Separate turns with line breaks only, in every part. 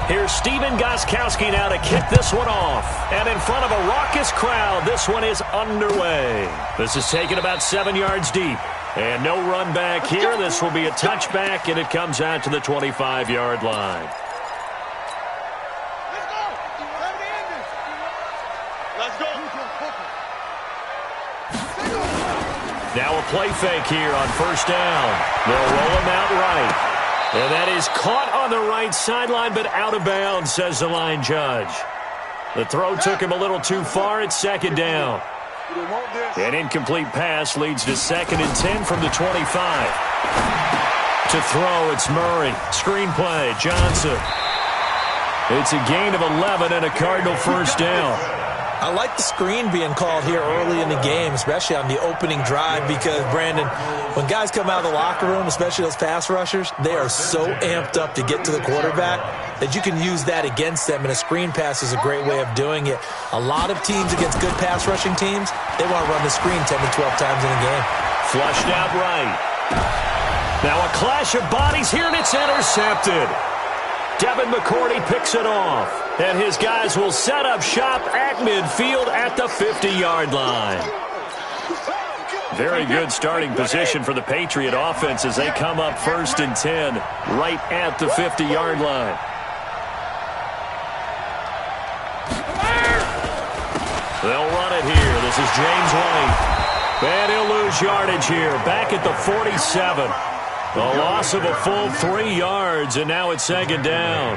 Here's Steven Gostkowski now to kick this one off. And in front of a raucous crowd, this one is underway. This is taken about 7 yards deep. And no run back here. This will be a touchback, and it comes out to the 25-yard line. Now a play fake here on first down. They'll roll him out right. And that is caught on the right sideline, but out of bounds, says the line judge. The throw took him a little too far. It's second down. An incomplete pass leads to 2nd and 10 from the 25. To throw, it's Murray. Screen play, Johnson. It's a gain of 11 and a Cardinal first down.
I like the screen being called here early in the game, especially on the opening drive, because, Brandon, when guys come out of the locker room, especially those pass rushers, they are so amped up to get to the quarterback that you can use that against them, and a screen pass is a great way of doing it. A lot of teams against good pass rushing teams, they want to run the screen 10 to 12 times in a game.
Flushed out right. Now a clash of bodies here, and it's intercepted. Devin McCourty picks it off. And his guys will set up shop at midfield at the 50-yard line. Very good starting position for the Patriot offense as they come up 1st and 10 right at the 50-yard line. They'll run it here. This is James White. And he'll lose yardage here. Back at the 47. A loss of a full 3 yards, and now it's 2nd down.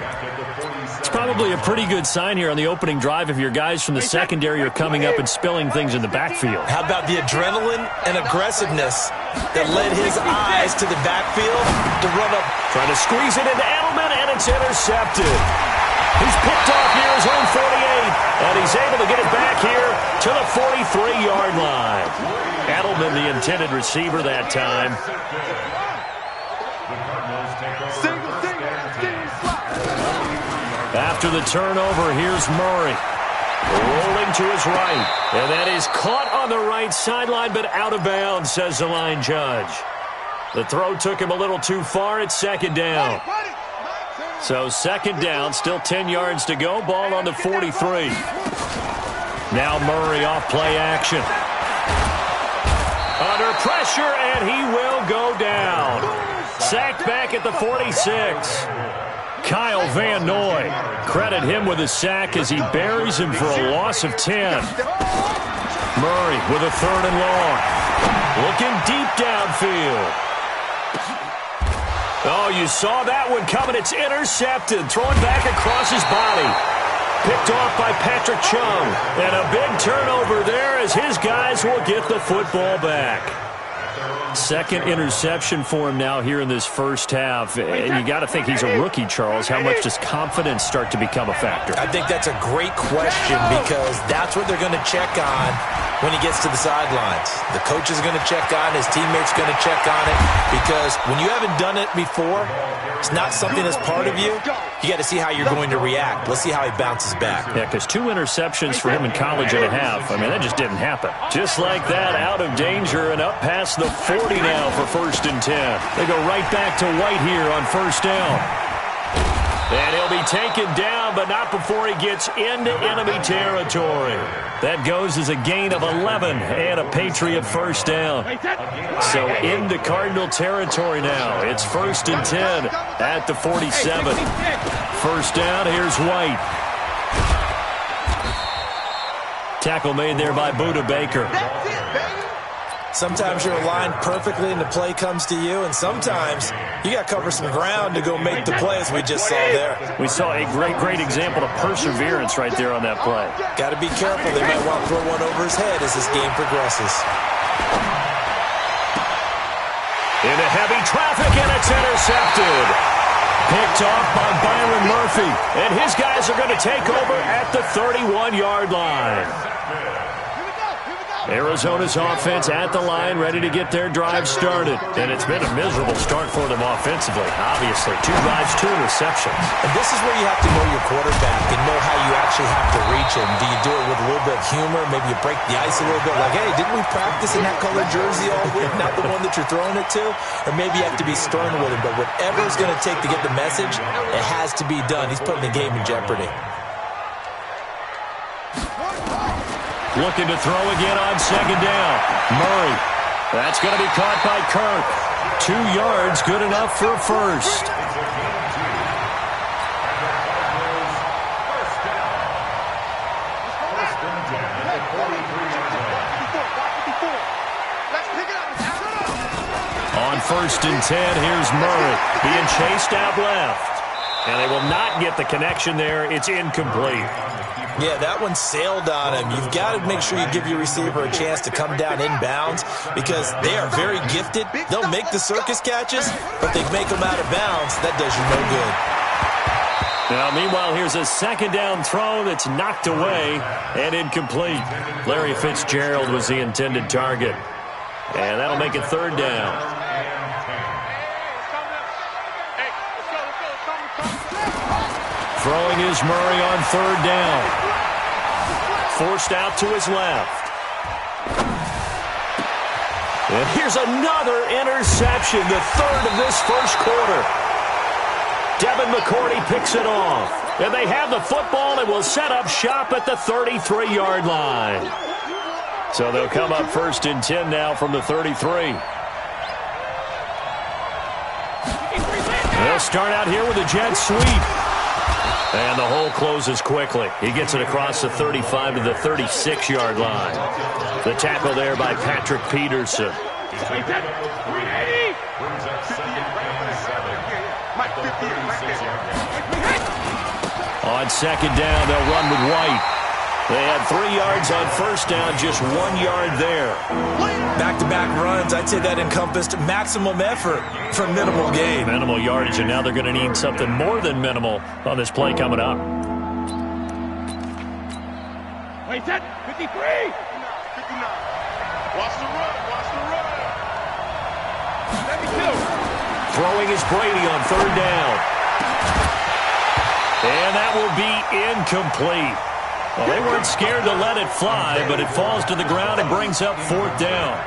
It's probably a pretty good sign here on the opening drive if your guys from the secondary are coming up and spilling things in the backfield.
How about the adrenaline and aggressiveness that led his eyes to the backfield to run up?
Trying to squeeze it into Edelman, and it's intercepted. He's picked off near his own 48, and he's able to get it back here to the 43-yard line. Edelman, the intended receiver that time. After the turnover, here's Murray. Rolling to his right. And that is caught on the right sideline, but out of bounds, says the line judge. The throw took him a little too far. It's 2nd down. So 2nd down, still 10 yards to go. Ball on the 43. Now Murray off play action. Under pressure, and he will go down. Sacked back at the 46. Kyle Van Noy. Credit him with a sack as he buries him for a loss of 10. Murray with a 3rd and long. Looking deep downfield. Oh, you saw that one coming. It's intercepted. Thrown back across his body. Picked off by Patrick Chung. And a big turnover there as his guys will get the football back. 2nd interception for him now here in this first half. And you got to think he's a rookie, Charles. How much does confidence start to become a factor?
I think that's a great question because that's what they're going to check on when he gets to the sidelines. The coach is going to check on it. His teammates are going to check on it because when you haven't done it before, it's not something that's part of you. You got to see how you're going to react. Let's see how he bounces back.
Yeah, because 2 interceptions for him in college and a half. I mean, that just didn't happen. Just like that, out of danger and up past the 40 now for 1st and 10. They go right back to White here on 1st down. And he'll be taken down, but not before he gets into enemy territory. That goes as a gain of 11 and a Patriot first down. So into Cardinal territory now. It's 1st and 10 at the 47. First down, here's White. Tackle made there by Buda Baker.
Sometimes you're aligned perfectly and the play comes to you, and sometimes you got to cover some ground to go make the play, as we just saw there.
We saw a great example of perseverance right there on that play.
Got to be careful. They might want to throw one over his head as this game progresses.
Into heavy traffic, and it's intercepted. Picked off by Byron Murphy, and his guys are going to take over at the 31-yard line. Arizona's offense at the line, ready to get their drive started. And it's been a miserable start for them offensively, obviously. 2 drives, 2 interceptions.
And this is where you have to know your quarterback and know how you actually have to reach him. Do you do it with a little bit of humor? Maybe you break the ice a little bit, like, hey, didn't we practice in that colored jersey all week, not the one that you're throwing it to? Or maybe you have to be stern with him. But whatever it's going to take to get the message, it has to be done. He's putting the game in jeopardy.
Looking to throw again on second down. Murray. That's going to be caught by Kirk. 2 yards, good enough for a first. On 1st and 10, here's Murray being chased out left. And they will not get the connection there. It's incomplete.
Yeah, that one sailed on him. You've got to make sure you give your receiver a chance to come down inbounds because they are very gifted. They'll make the circus catches, but they make them out of bounds. That does you no good.
Now, meanwhile, here's a second down throw that's knocked away and incomplete. Larry Fitzgerald was the intended target. And that'll make it 3rd down. Throwing is Murray on 3rd down. Forced out to his left. And here's another interception, the 3rd of this first quarter. Devin McCourty picks it off. And they have the football and will set up shop at the 33-yard line. So they'll come up 1st and 10 now from the 33. They'll start out here with a jet sweep. And the hole closes quickly. He gets it across the 35 to the 36-yard line. The tackle there by Patrick Peterson. On second down, they'll run with White. They had 3 yards on first down, just 1 yard there.
Back-to-back runs, I'd say that encompassed maximum effort for minimal gain.
Minimal yardage, and now they're going to need something more than minimal on this play coming up.
Wait, set, 53. 59. Watch the run, watch the run. 72.
Throwing is Brady on 3rd down. And that will be incomplete. Well, they weren't scared to let it fly, but it falls to the ground and brings up 4th down.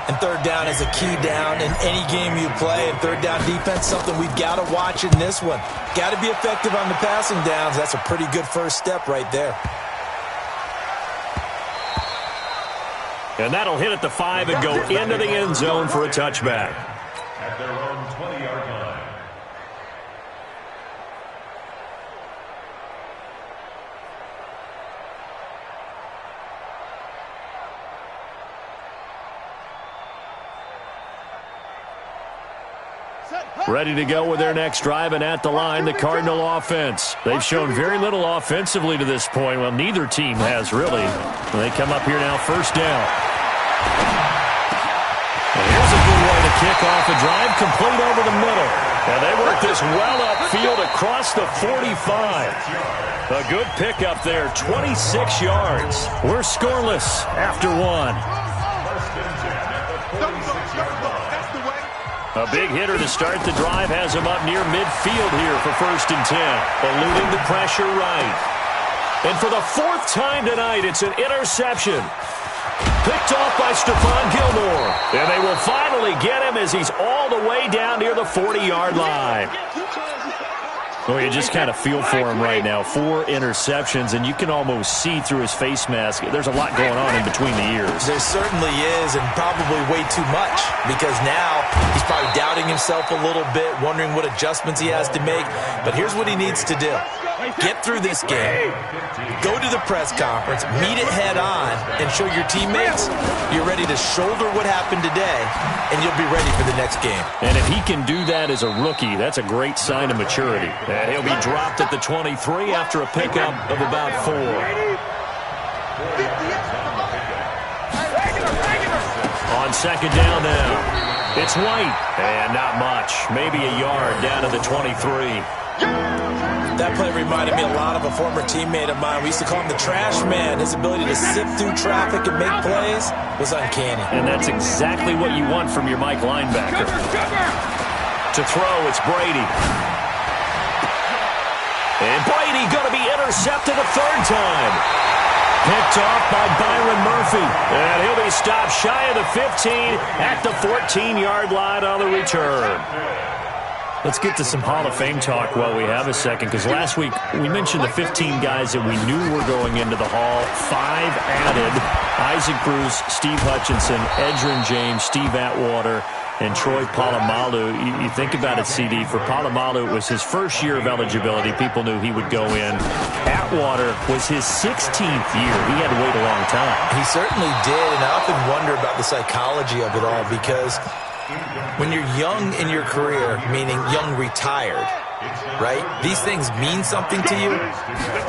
And 3rd down is a key down in any game you play. And 3rd down defense, something we've got to watch in this one. Got to be effective on the passing downs. That's a pretty good first step right there.
And that'll hit at the 5 and go into the end zone for a touchback.
At their own 20-yard line.
Ready to go with their next drive, and at the line, the Cardinal offense. They've shown very little offensively to this point. Well, neither team has, really. They come up here now, 1st down. And here's a good way to kick off a drive, complete over the middle. And they work this well upfield across the 45. A good pickup there, 26 yards. We're scoreless after 1. A big hitter to start the drive has him up near midfield here for 1st and 10. Eluding the pressure right. And for the 4th time tonight, it's an interception. Picked off by Stephon Gilmore. And they will finally get him as he's all the way down near the 40-yard line. Well, you just kind of feel for him right now. 4 interceptions, and you can almost see through his face mask. There's a lot going on in between the ears.
There certainly is, and probably way too much, because now he's probably doubting himself a little bit, wondering what adjustments he has to make. But here's what he needs to do. Get through this game. Go to the press conference, meet it head on, and show your teammates you're ready to shoulder what happened today, and you'll be ready for the next game.
And if he can do that as a rookie, that's a great sign of maturity. And he'll be dropped at the 23 after a pickup of about 4. On second down now, it's White. And not much, maybe a yard down to the 23.
That play reminded me a lot of a former teammate of mine. We used to call him the trash man. His ability to sift through traffic and make plays was uncanny.
And that's exactly what you want from your Mike linebacker. To throw, it's Brady. And Brady going to be intercepted a third time. Picked off by Byron Murphy. And he'll be stopped shy of the 15 at the 14-yard line on the return. Let's get to some Hall of Fame talk while we have a second, because last week we mentioned the 15 guys that we knew were going into the Hall. 5 added: Isaac Bruce, Steve Hutchinson, Edgerrin James, Steve Atwater, and Troy Polamalu. You think about it, CD. For Polamalu, it was his first year of eligibility. People knew he would go in. Atwater was his 16th year. He had to wait a long time.
He certainly did, and I often wonder about the psychology of it all, because when you're young in your career, meaning young retired, right, these things mean something to you,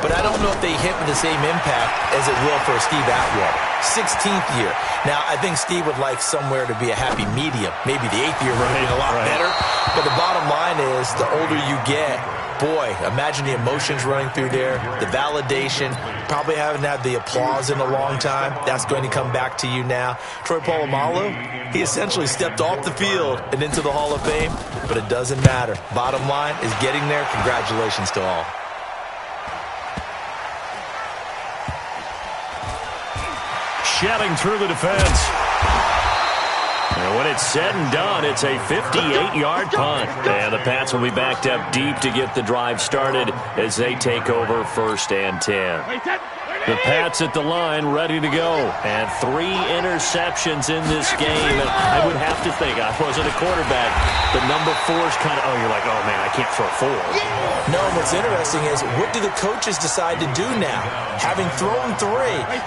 but I don't know if they hit with the same impact as it will for Steve Atwater. 16th year. Now, I think Steve would like somewhere to be a happy medium. Maybe the 8th year would have been a lot better. But the bottom line is, the older you get, boy, imagine the emotions running through there, the validation, probably haven't had the applause in a long time. That's going to come back to you now. Troy Polamalu, he essentially stepped off the field and into the Hall of Fame, but it doesn't matter. Bottom line is getting there. Congratulations to all.
Shelling through the defense. And when it's said and done, it's a 58-yard punt. And the Pats will be backed up deep to get the drive started as they take over 1st and 10. The Pats at the line, ready to go. And 3 interceptions in this game. And I would have to think, I wasn't a quarterback, but number 4 is kind of, you're like, oh, man, I can't throw 4.
No, what's interesting is, what do the coaches decide to do now? Having thrown 3,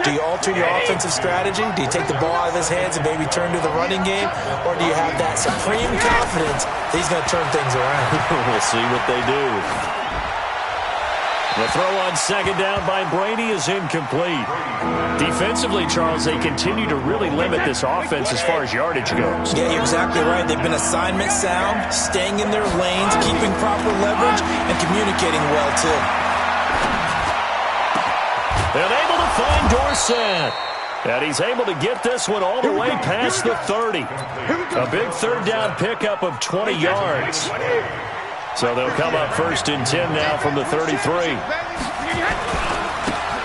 do you alter your offensive strategy? Do you take the ball out of his hands and maybe turn to the running game? Or do you have that supreme confidence that he's going to turn things around?
We'll see what they do. The throw on 2nd down by Brady is incomplete. Defensively, Charles, they continue to really limit this offense as far as yardage goes.
Yeah, you're exactly right. They've been assignment sound, staying in their lanes, keeping proper leverage, and communicating well, too.
And able to find Dorsett. And he's able to get this one all the way past the 30. A big 3rd down pickup of 20 yards. So they'll come up 1st and 10 now from the 33.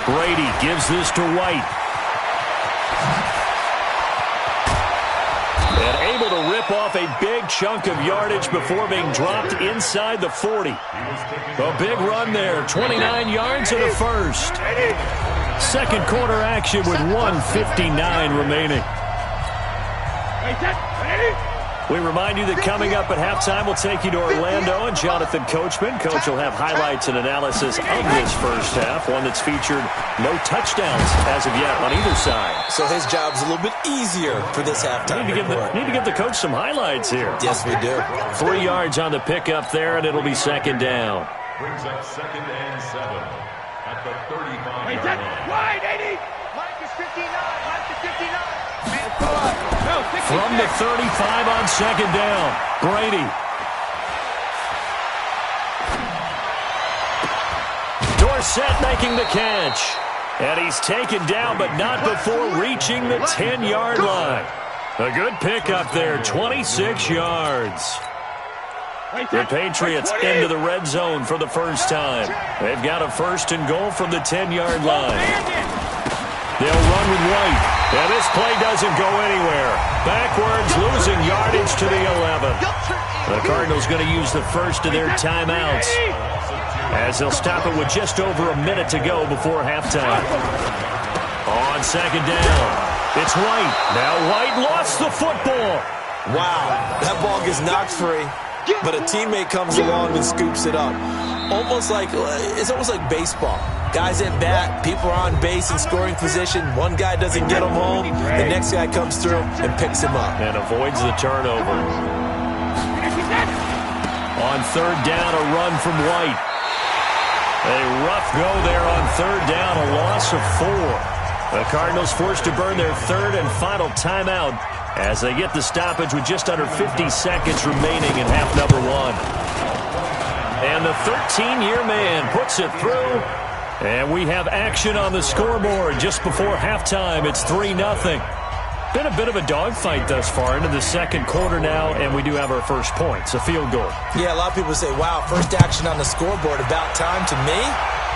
Brady gives this to White. And able to rip off a big chunk of yardage before being dropped inside the 40. A big run there, 29 yards and a first. 2nd quarter action with 1:59 remaining. We remind you that coming up at halftime, we'll take you to Orlando and Jonathan Coachman. Coach will have highlights and analysis of this first half, one that's featured no touchdowns as of yet on either side.
So his job's a little bit easier for this halftime.
Need to give the coach some highlights here.
Yes, we do.
3 yards on the pickup there, and it'll be 2nd down.
Brings up 2nd and 7 at the 35-yard line.
Wide, 80. Mike is 59. Mike is 59.
From the 35 on 2nd down, Brady. Dorsett making the catch. And he's taken down, but not before reaching the 10-yard line. A good pickup there, 26 yards. The Patriots into the red zone for the first time. They've got a 1st and goal from the 10-yard line. They'll run with White. And this play doesn't go anywhere. Backwards, losing yardage to the 11. The Cardinals going to use the first of their timeouts, as they'll stop it with just over a minute to go before halftime. On 2nd down, it's White. Now White lost the football.
Wow, that ball gets knocked free, but a teammate comes along and scoops it up. It's almost like baseball. Guys at bat, people are on base in scoring position. One guy doesn't get him home. The next guy comes through and picks him up.
And avoids the turnover. On 3rd down, a run from White. A rough go there on 3rd down, a loss of 4. The Cardinals forced to burn their 3rd and final timeout as they get the stoppage with just under 50 seconds remaining in half number 1. And the 13-year man puts it through. And we have action on the scoreboard just before halftime. It's 3-0. Been a bit of a dogfight thus far into the second quarter now, and we do have our first points, a field goal.
Yeah, a lot of people say, wow, first action on the scoreboard, about time. To me,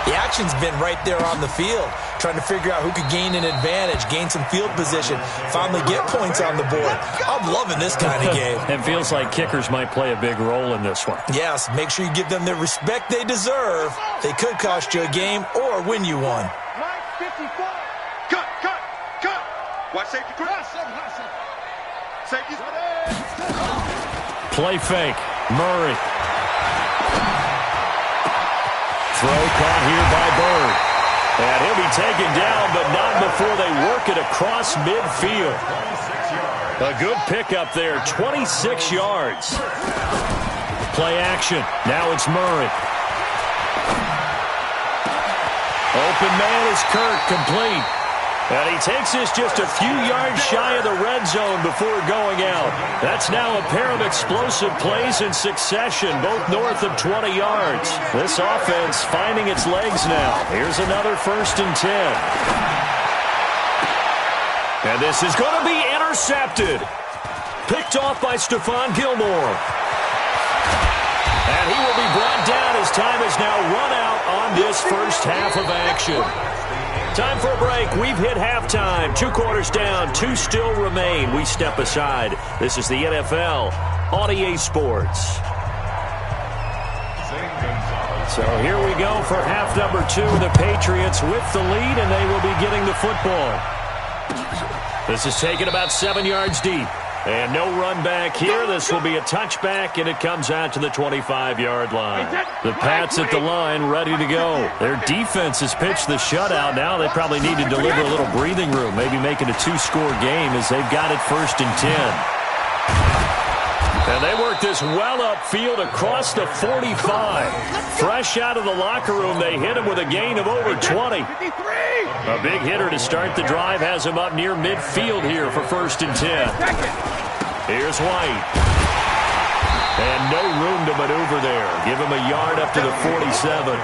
the action's been right there on the field, trying to figure out who could gain an advantage, gain some field position, finally get points on the board. I'm loving this kind of game.
It feels like kickers might play a big role in this one.
Yes, make sure you give them the respect they deserve. They could cost you a game or win you one.
Mike 54.
Cut. Watch safety, Chris. Safety.
Play fake. Murray. Throw caught here by Bird. And he'll be taken down, but not before they work it across midfield. A good pickup there, 26 yards. Play action. Now it's Murray. Open man is Kirk, complete. And he takes this just a few yards shy of the red zone before going out. That's now a pair of explosive plays in succession, both north of 20 yards. This offense finding its legs now. Here's another 1st and 10. And this is going to be intercepted. Picked off by Stephon Gilmore. And he will be brought down as time is now run out on this first half of action. Time for a break. We've hit halftime. 2 quarters down. 2 still remain. We step aside. This is the NFL on EA Sports. So here we go for half number 2. The Patriots with the lead, and they will be getting the football. This is taken about 7 yards deep. And no run back here. This will be a touchback, and it comes out to the 25-yard line. The Pats at the line ready to go. Their defense has pitched the shutout. Now they probably need to deliver a little breathing room, maybe make it a 2-score game as they've got it 1st and 10. And they work this well upfield across the 45. Fresh out of the locker room, they hit him with a gain of over 20. A big hitter to start the drive has him up near midfield here for 1st and 10. Here's White. And no room to maneuver there. Give him a yard up to the 47.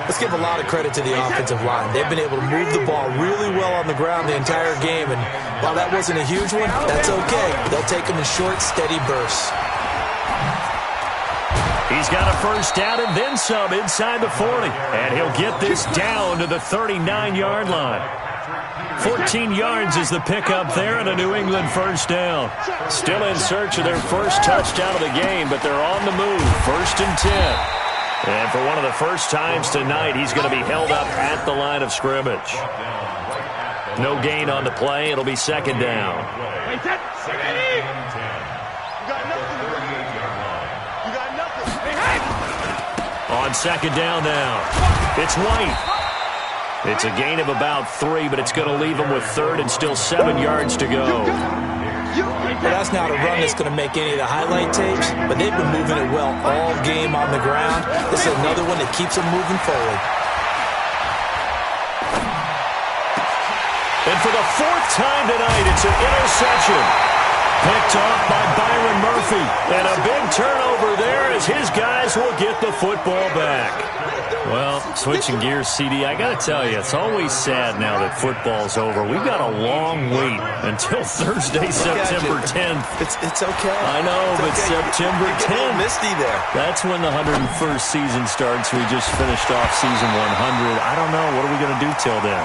Let's give a lot of credit to the offensive line. They've been able to move the ball really well on the ground the entire game, and while that wasn't a huge one, that's okay. They'll take them in short, steady bursts.
He's got a 1st down and then some inside the 40. And he'll get this down to the 39-yard line. 14 yards is the pickup there and a New England 1st down. Still in search of their first touchdown of the game, but they're on the move. 1st and 10. And for one of the first times tonight, he's going to be held up at the line of scrimmage. No gain on the play. It'll be 2nd down. On 2nd down now, it's White. It's a gain of about 3, but it's going to leave him with 3rd and still 7 yards to go.
Well, that's not a run that's going to make any of the highlight tapes, but they've been moving it well all game on the ground. This is another one that keeps them moving forward.
And for the 4th time tonight, it's an interception. Picked off by Byron Murphy. And a big turnover there as his guys will get the football back. Well, switching gears, CD, I got to tell you, it's always sad now that football's over. We've got a long wait until Thursday, September 10th.
It's okay.
I know, but September 10th.
Misty there.
That's when the 101st season starts. We just finished off season 100. I don't know. What are we going to do till then?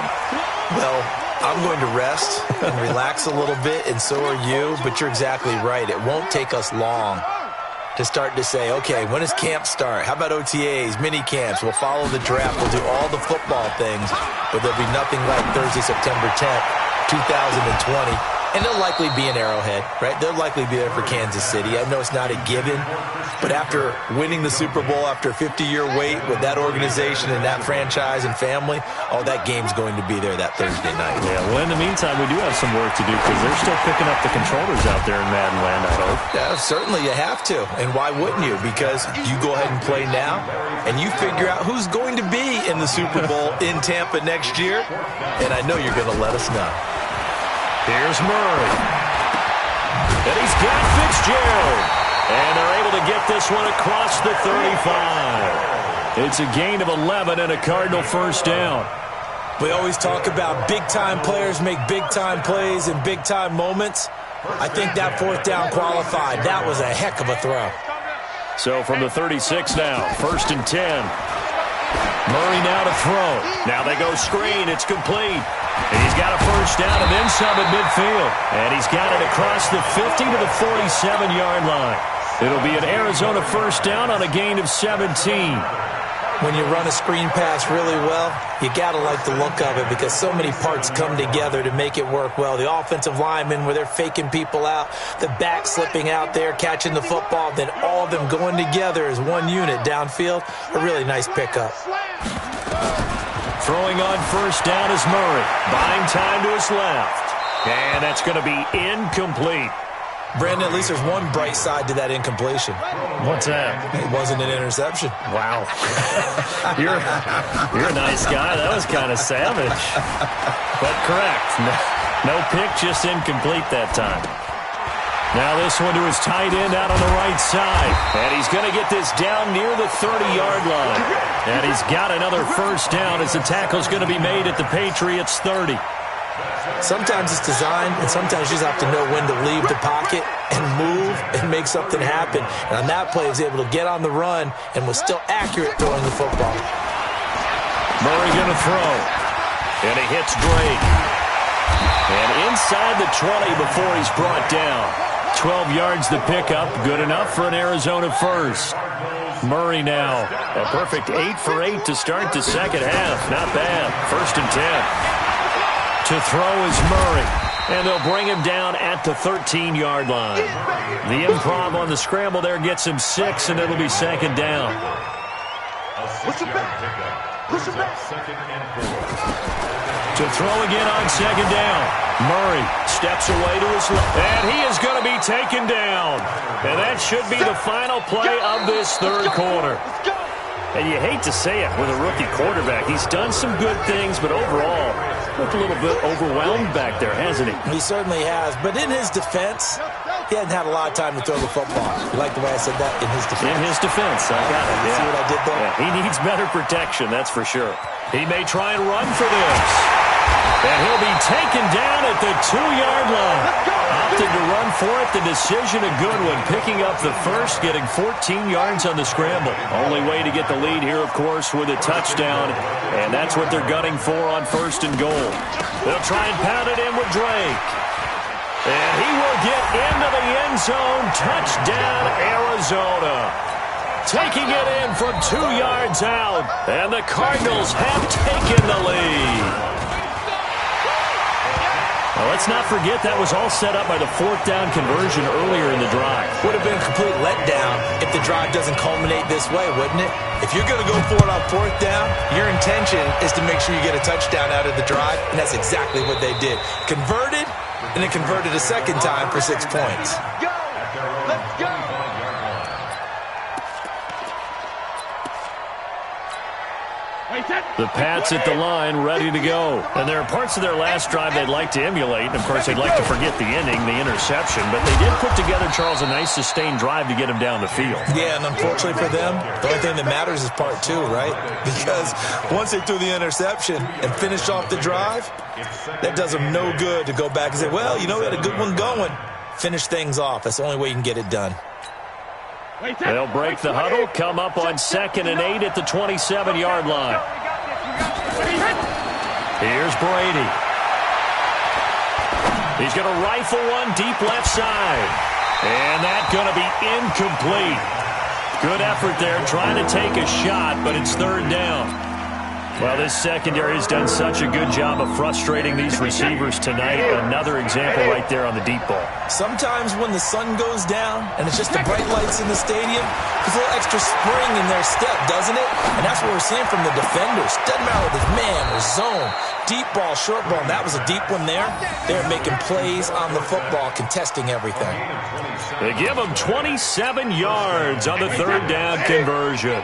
Well, I'm going to rest and relax a little bit, and so are you, but you're exactly right. It won't take us long to start to say, okay, when does camp start? How about OTAs, mini camps? We'll follow the draft. We'll do all the football things, but there'll be nothing like Thursday, September 10th, 2020. And they'll likely be in Arrowhead, right? They'll likely be there for Kansas City. I know it's not a given, but after winning the Super Bowl, after a 50-year wait with that organization and that franchise and family, oh, that game's going to be there that Thursday night.
Yeah, well, in the meantime, we do have some work to do because they're still picking up the controllers out there in Madden Land, I hope.
Yeah, certainly you have to. And why wouldn't you? Because you go ahead and play now, and you figure out who's going to be in the Super Bowl in Tampa next year, and I know you're going to let us know.
Here's Murray. And he's got Fitzgerald. And they're able to get this one across the 35. It's a gain of 11 and a Cardinal first down.
We always talk about big-time players make big-time plays in big-time moments. I think that fourth down qualified. That was a heck of a throw.
So from the 36 now, 1st and 10. Murray now to throw. Now they go screen. It's complete. And he's got a first down and then some at midfield. And he's got it across the 50 to the 47-yard line. It'll be an Arizona first down on a gain of 17.
When you run a screen pass really well, you got to like the look of it because so many parts come together to make it work well. The offensive linemen, where they're faking people out, the back slipping out there, catching the football, then all of them going together as one unit downfield. A really nice pickup.
Throwing on first down is Murray. Buying time to his left. And that's going to be incomplete.
Brandon, at least there's one bright side to that incompletion.
What's that?
It wasn't an interception.
Wow. You're a nice guy. That was kind of savage. But correct. No pick, just incomplete that time. Now this one to his tight end out on the right side. And he's going to get this down near the 30-yard line. And he's got another first down as the tackle's going to be made at the Patriots' 30.
Sometimes it's designed, and sometimes you just have to know when to leave the pocket and move and make something happen. And on that play, he was able to get on the run and was still accurate throwing the football.
Murray going to throw. And he hits Drake. And inside the 20 before he's brought down. 12 yards the pickup. Good enough for an Arizona first. Murray now. A perfect 8 for 8 to start the second half. Not bad. 1st and 10. To throw is Murray, and they'll bring him down at the 13-yard line. The improv on the scramble there gets him 6, and it'll be second down.
Push him back. Push him back.
To throw again on second down. Murray steps away to his left, and he is going to be taken down. And that should be the final play of this third quarter. And you hate to say it with a rookie quarterback. He's done some good things, but overall, looked a little bit overwhelmed back there, hasn't he?
He certainly has. But in his defense, he hasn't had a lot of time to throw the football. You like the way I said that? In his defense.
In his defense. I got it.
You see what I did there?
Yeah, he needs better protection, that's for sure. He may try and run for this. And he'll be taken down at the 2-yard line. Opted to run for it. The decision a good one. Picking up the first, getting 14 yards on the scramble. Only way to get the lead here, of course, with a touchdown. And that's what they're gunning for on 1st and goal. They'll try and pound it in with Drake. And he will get into the end zone. Touchdown, Arizona. Taking it in from 2 yards out. And the Cardinals have taken the lead. Well, let's not forget that was all set up by the 4th down conversion earlier in the drive.
Would have been a complete letdown if the drive doesn't culminate this way, wouldn't it? If you're going to go for it on 4th down, your intention is to make sure you get a touchdown out of the drive, and that's exactly what they did. Converted, and then converted a second time for 6 points.
Go! Let's go!
The Pats at the line, ready to go. And there are parts of their last drive they'd like to emulate. And, of course, they'd like to forget the ending, the interception. But they did put together, Charles, a nice sustained drive to get him down the field.
Yeah, and unfortunately for them, the only thing that matters is part 2, right? Because once they threw the interception and finished off the drive, that does them no good to go back and say, well, you know, we had a good one going. Finish things off. That's the only way you can get it done.
They'll break the huddle, come up on 2nd and 8 at the 27-yard line. Here's Brady. He's going to rifle one deep left side. And that's going to be incomplete. Good effort there, trying to take a shot, but it's 3rd down. Well, this secondary has done such a good job of frustrating these receivers tonight. Another example right there on the deep ball.
Sometimes when the sun goes down and it's just the bright lights in the stadium, there's a little extra spring in their step, doesn't it? And that's what we're seeing from the defenders. Doesn't matter if it's man or zone, deep ball, short ball. And that was a deep one there. They're making plays on the football, contesting everything.
They give them 27 yards on the 3rd down conversion.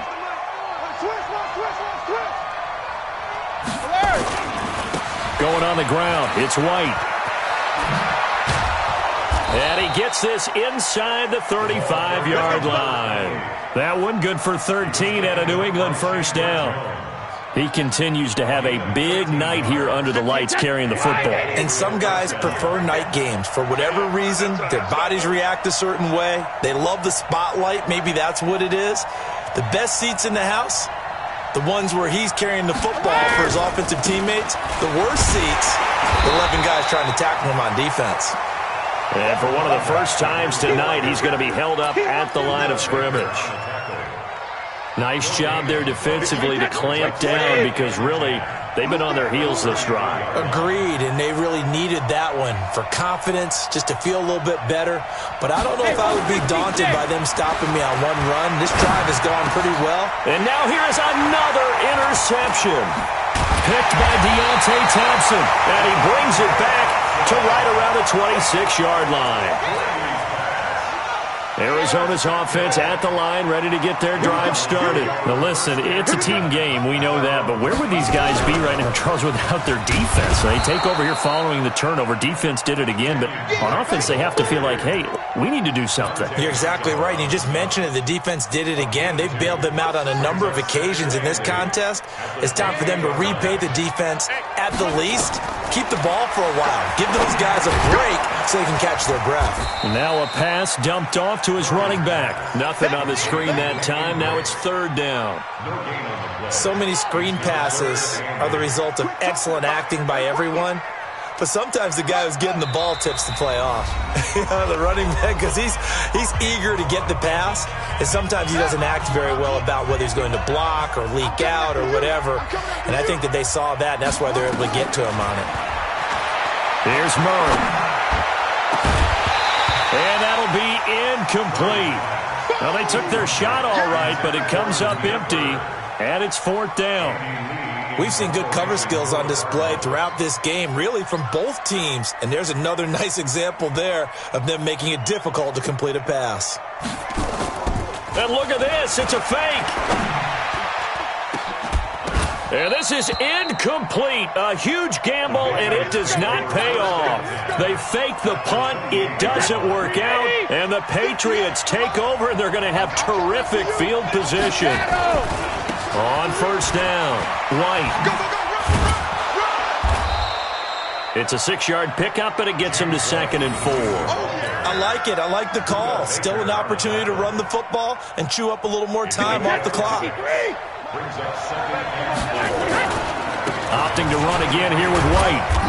Going on the ground, it's White. And he gets this inside the 35-yard line. That one good for 13 and a New England first down. He continues to have a big night here under the lights carrying the football.
And some guys prefer night games. For whatever reason, their bodies react a certain way. They love the spotlight. Maybe that's what it is. The best seats in the house, the ones where he's carrying the football for his offensive teammates. The worst seats, the 11 guys trying to tackle him on defense.
And for one of the first times tonight, he's going to be held up at the line of scrimmage. Nice job there defensively to clamp down because really they've been on their heels this drive.
Agreed, and they really needed that one for confidence, just to feel a little bit better. But I don't know if I would be daunted by them stopping me on one run. This drive has gone pretty well.
And now here is another interception. Picked by Deontay Thompson, and he brings it back to right around the 26-yard line. Arizona's offense at the line, ready to get their drive started. Now listen, it's a team game, we know that, but where would these guys be right now, Charles, without their defense? They take over here following the turnover. Defense did it again, but on offense they have to feel like, hey, we need to do something.
You're exactly right. You just mentioned it. The defense did it again. They've bailed them out on a number of occasions in this contest. It's time for them to repay the defense at the least. Keep the ball for a while. Give those guys a break so they can catch their breath.
Now a pass dumped off to his running back. Nothing on the screen that time. Now it's third down.
So many screen passes are the result of excellent acting by everyone. But sometimes the guy who's getting the ball tips the play off. The running back, because he's eager to get the pass, and sometimes he doesn't act very well about whether he's going to block or leak out or whatever. And I think that they saw that, and that's why they're able to get to him on it.
Here's Murray. And that'll be incomplete. Well, they took their shot all right, but it comes up empty, and it's fourth down.
We've seen good cover skills on display throughout this game, really from both teams. And there's another nice example there of them making it difficult to complete a pass.
And look at this. It's a fake. And this is incomplete. A huge gamble, and it does not pay off. They fake the punt. It doesn't work out. And the Patriots take over, and they're going to have terrific field position. On first down, White. It's a 6-yard pickup, and it gets him to 2nd and 4.
I like it. I like the call. Still an opportunity to run the football and chew up a little more time off the clock.
Opting to run again here with White.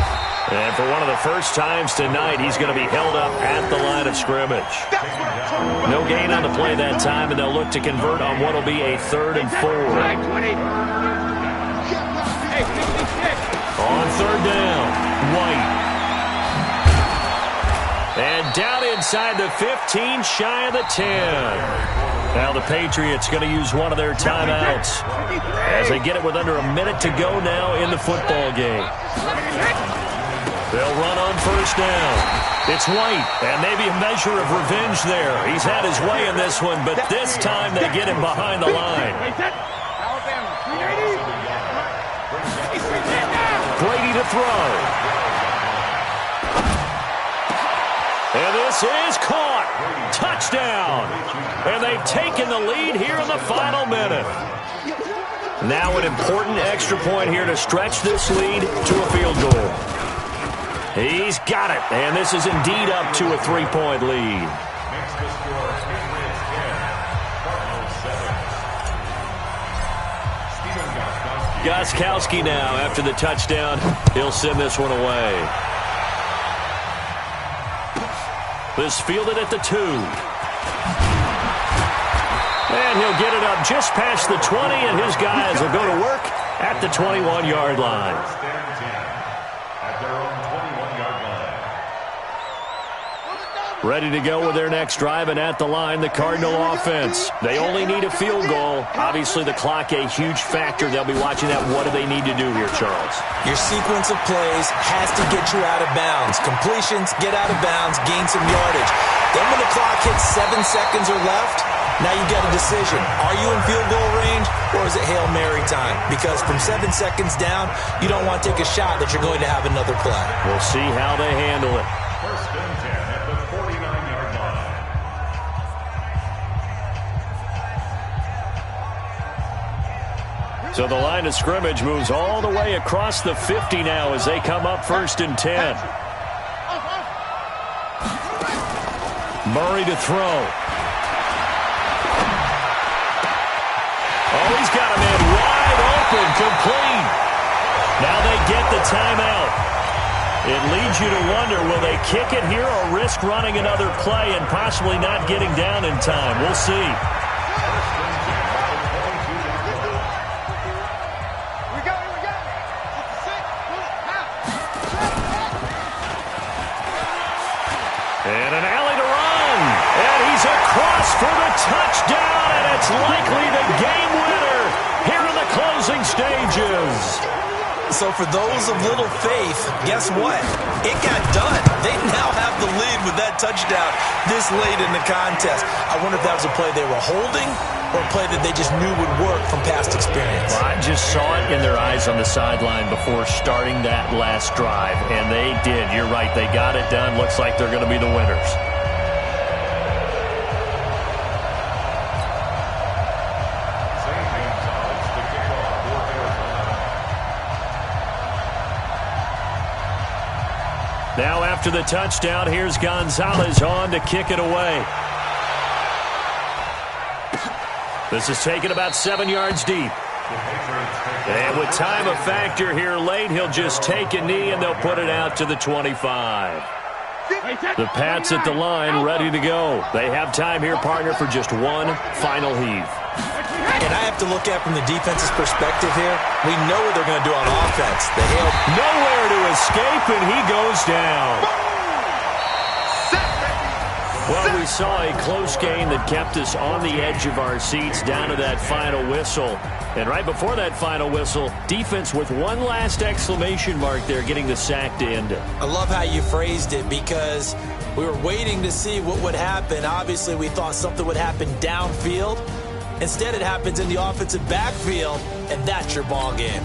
And for one of the first times tonight, he's going to be held up at the line of scrimmage. No gain on the play that time, and they'll look to convert on what will be a 3rd and 4. On third down, White. And down inside the 15, shy of the 10. Now the Patriots going to use one of their timeouts as they get it with under a minute to go now in the football game. They'll run on first down. It's White, and maybe a measure of revenge there. He's had his way in this one, but this time they get him behind the line. Brady to throw. And this is caught. Touchdown. And they've taken the lead here in the final minute. Now an important extra point here to stretch this lead to a field goal. He's got it, and this is indeed up to a 3-point lead. Gostkowski now after the touchdown. He'll send this one away. This fielded at the 2. And he'll get it up just past the 20, and his guys will go to work at the 21-yard line. Ready to go with their next drive, and at the line, the Cardinal offense. They only need a field goal. Obviously, the clock a huge factor. They'll be watching that. What do they need to do here, Charles?
Your sequence of plays has to get you out of bounds. Completions, get out of bounds, gain some yardage. Then when the clock hits 7 seconds or left, now you got a decision. Are you in field goal range, or is it Hail Mary time? Because from 7 seconds down, you don't want to take a shot that you're going to have another play.
We'll see how they handle it.
First and 10 at the 49.
So the line of scrimmage moves all the way across the 50 now as they come up 1st and 10. Murray to throw. Oh, he's got a man wide open, complete. Now they get the timeout. It leads you to wonder, will they kick it here or risk running another play and possibly not getting down in time? We'll see. And an alley to run. And he's across for the touchdown, and it's likely the game winner here in the closing stages.
So for those of little faith, guess what? It got done. They now have the lead with that touchdown this late in the contest. I wonder if that was a play they were holding or a play that they just knew would work from past experience.
Well, I just saw it in their eyes on the sideline before starting that last drive, and they did. You're right. They got it done. Looks like they're going to be the winners. Now after the touchdown, here's Gonzalez on to kick it away. This is taken about 7 yards deep. And with time a factor here late, he'll just take a knee and they'll put it out to the 25. The Pats at the line ready to go. They have time here, partner, for just one final heave.
And I have to look at from the defense's perspective here. We know what they're going to do on offense. They have
nowhere to escape, and he goes down. Well, we saw a close game that kept us on the edge of our seats down to that final whistle. And right before that final whistle, defense with one last exclamation mark there, getting the sack to end it.
I love how you phrased it because we were waiting to see what would happen. Obviously, we thought something would happen downfield. Instead, it happens in the offensive backfield, and that's your ball game.